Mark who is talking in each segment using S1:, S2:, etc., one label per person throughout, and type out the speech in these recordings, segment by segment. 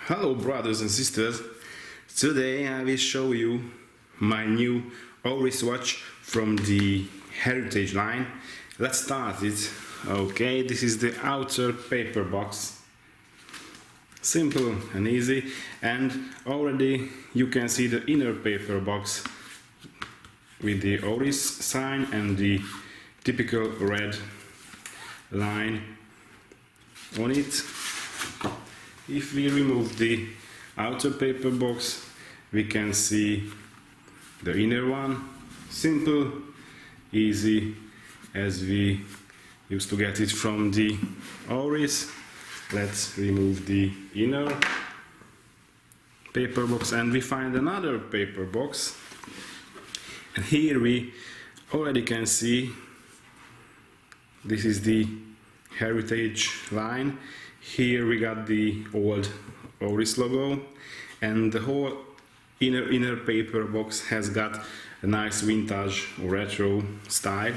S1: Hello brothers and sisters, today I will show you my new Oris watch from the Heritage line. Let's start it. Okay, this is the outer paper box. Simple and easy, and already you can see the inner paper box with the Oris sign and the typical red line on it. If we remove the outer paper box, we can see the inner one. Simple, easy, as we used to get it from the Oris. Let's remove the inner paper box and we find another paper box. And here we already can see this is the Heritage line. Here we got the old Oris logo, and the whole inner paper box has got a nice vintage or retro style.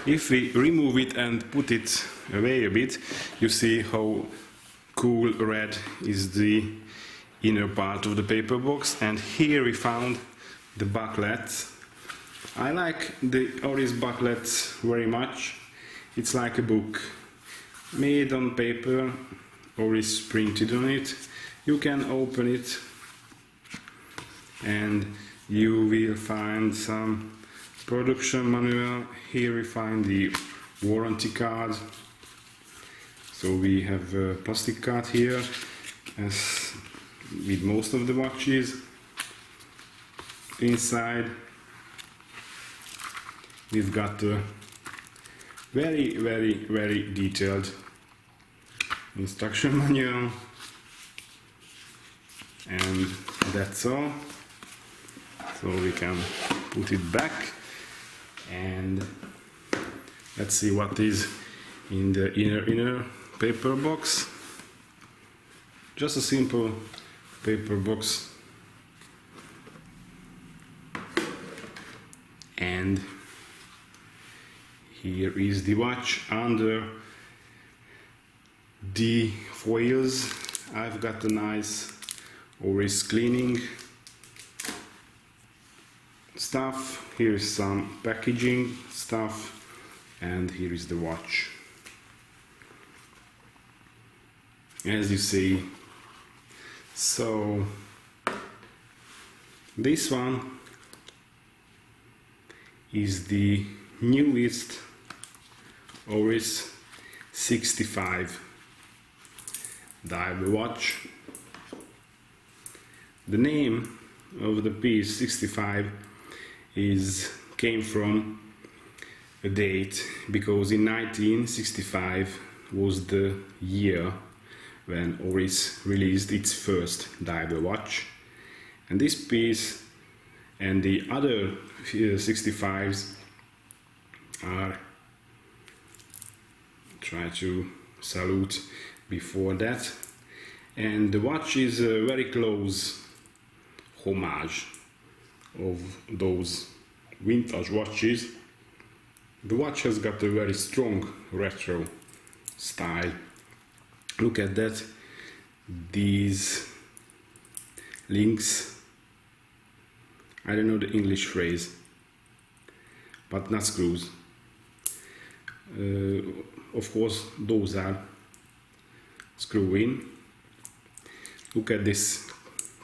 S1: If we remove it and put it away a bit, you see how cool red is the inner part of the paper box. And here we found the booklet. I like the Oris booklet very much. It's like a book made on paper, Oris printed on it. You can open it and you will find some production manual. Here we find the warranty card. So we have a plastic card here, as with most of the watches. Inside we've got a very detailed instruction manual, and that's all. So we can put it back and let's see what is in the inner paper box. Just a simple paper box, and here is the watch. Under the foils I've got a nice Oris cleaning stuff. Here's some packaging stuff, and here is the watch. As you see, so this one is the newest Oris 65 diver watch. The name of the piece 65 came from a date, because in 1965 was the year when Oris released its first diver watch, and this piece and the other 65s are try to salute before that, and the watch is a very close homage of those vintage watches. The watch has got a very strong retro style. Look at that, these links, I don't know the English phrase, but not screws. Of course those are screw in. Look at this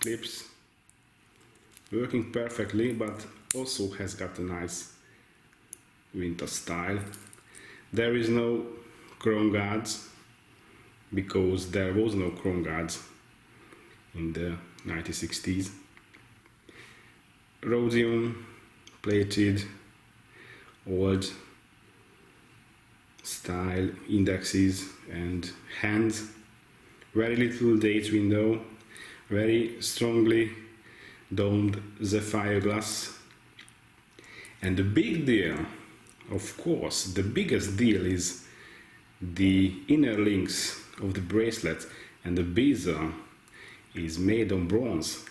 S1: clips, working perfectly, but also has got a nice vintage style. There is no chrome guards, because there was no chrome guards in the 1960s. Rhodium plated old style indexes and hands, very little date window, very strongly domed sapphire glass. And the big deal, of course, the biggest deal is the inner links of the bracelet, and the bezel is made on bronze,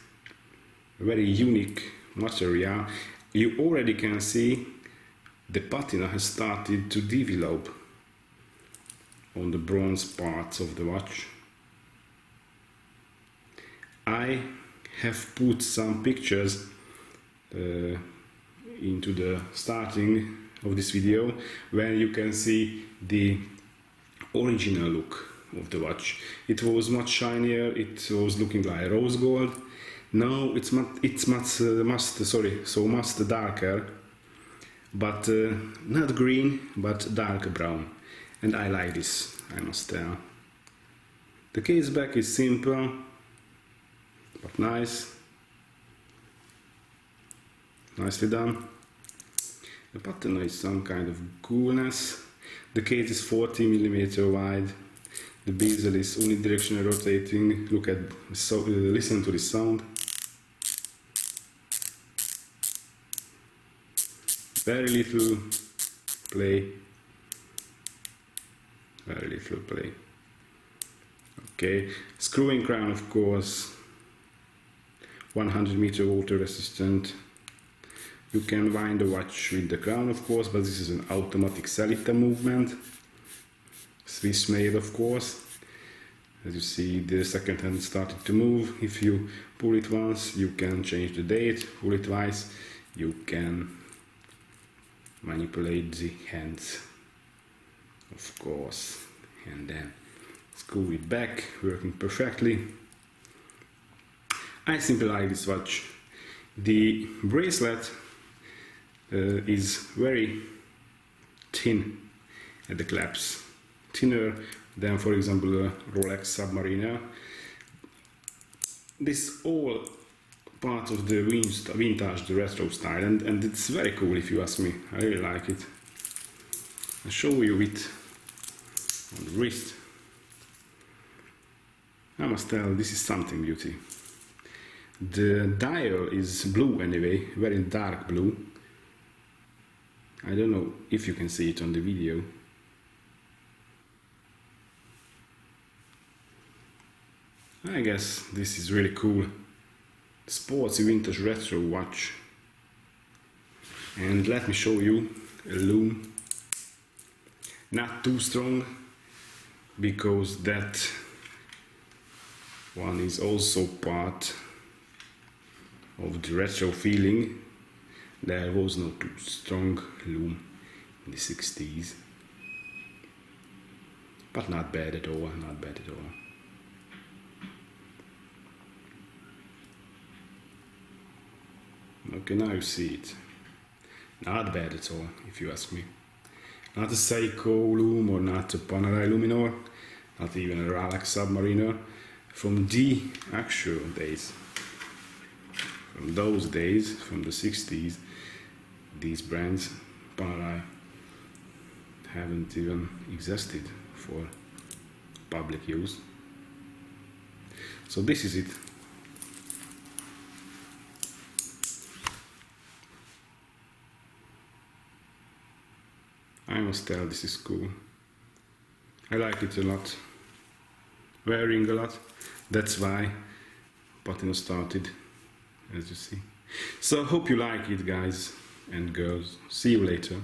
S1: a very unique material. You already can see the patina has started to develop on the bronze parts of the watch. I have put some pictures into the starting of this video where you can see the original look of the watch. It was much shinier, it was looking like rose gold. Now it's much darker, but not green, but dark brown. And I like this, I must tell. The case back is simple, but nice. Nicely done. The pattern is some kind of coolness. The case is 40mm wide. The bezel is unidirectional rotating. Look at, listen to the sound. Very little play. Very little play. Okay, screwing crown, of course. 100-meter water resistant. You can wind the watch with the crown, of course, but this is an automatic salita movement. Swiss made, of course. As you see, the second hand started to move. If you pull it once, you can change the date. Pull it twice, you can manipulate the hands, of course. And then screw it back, working perfectly. I simply like this watch. The bracelet is very thin at the clasp, thinner than, for example, a Rolex Submariner. This all part of the vintage, the retro style, and it's very cool if you ask me. I really like it. I'll show you it on the wrist. I must tell, this is something beauty. The dial is blue anyway, very dark blue. I don't know if you can see it on the video. I guess this is really cool. Sportsy vintage retro watch. And let me show you a lume. Not too strong, because that one is also part of the retro feeling. There was no too strong lume in the 60s, but not bad at all, not bad at all. Okay, now you see it. Not bad at all, if you ask me. Not a Seiko lume or not a Panerai Luminor, not even a Rolex Submariner. From the actual days, from those days, from the 60s, these brands, Panerai, haven't even existed for public use. So this is it. I must tell, this is cool. I like it a lot. Wearing a lot. That's why patina started, as you see. So hope you like it, guys and girls. See you later.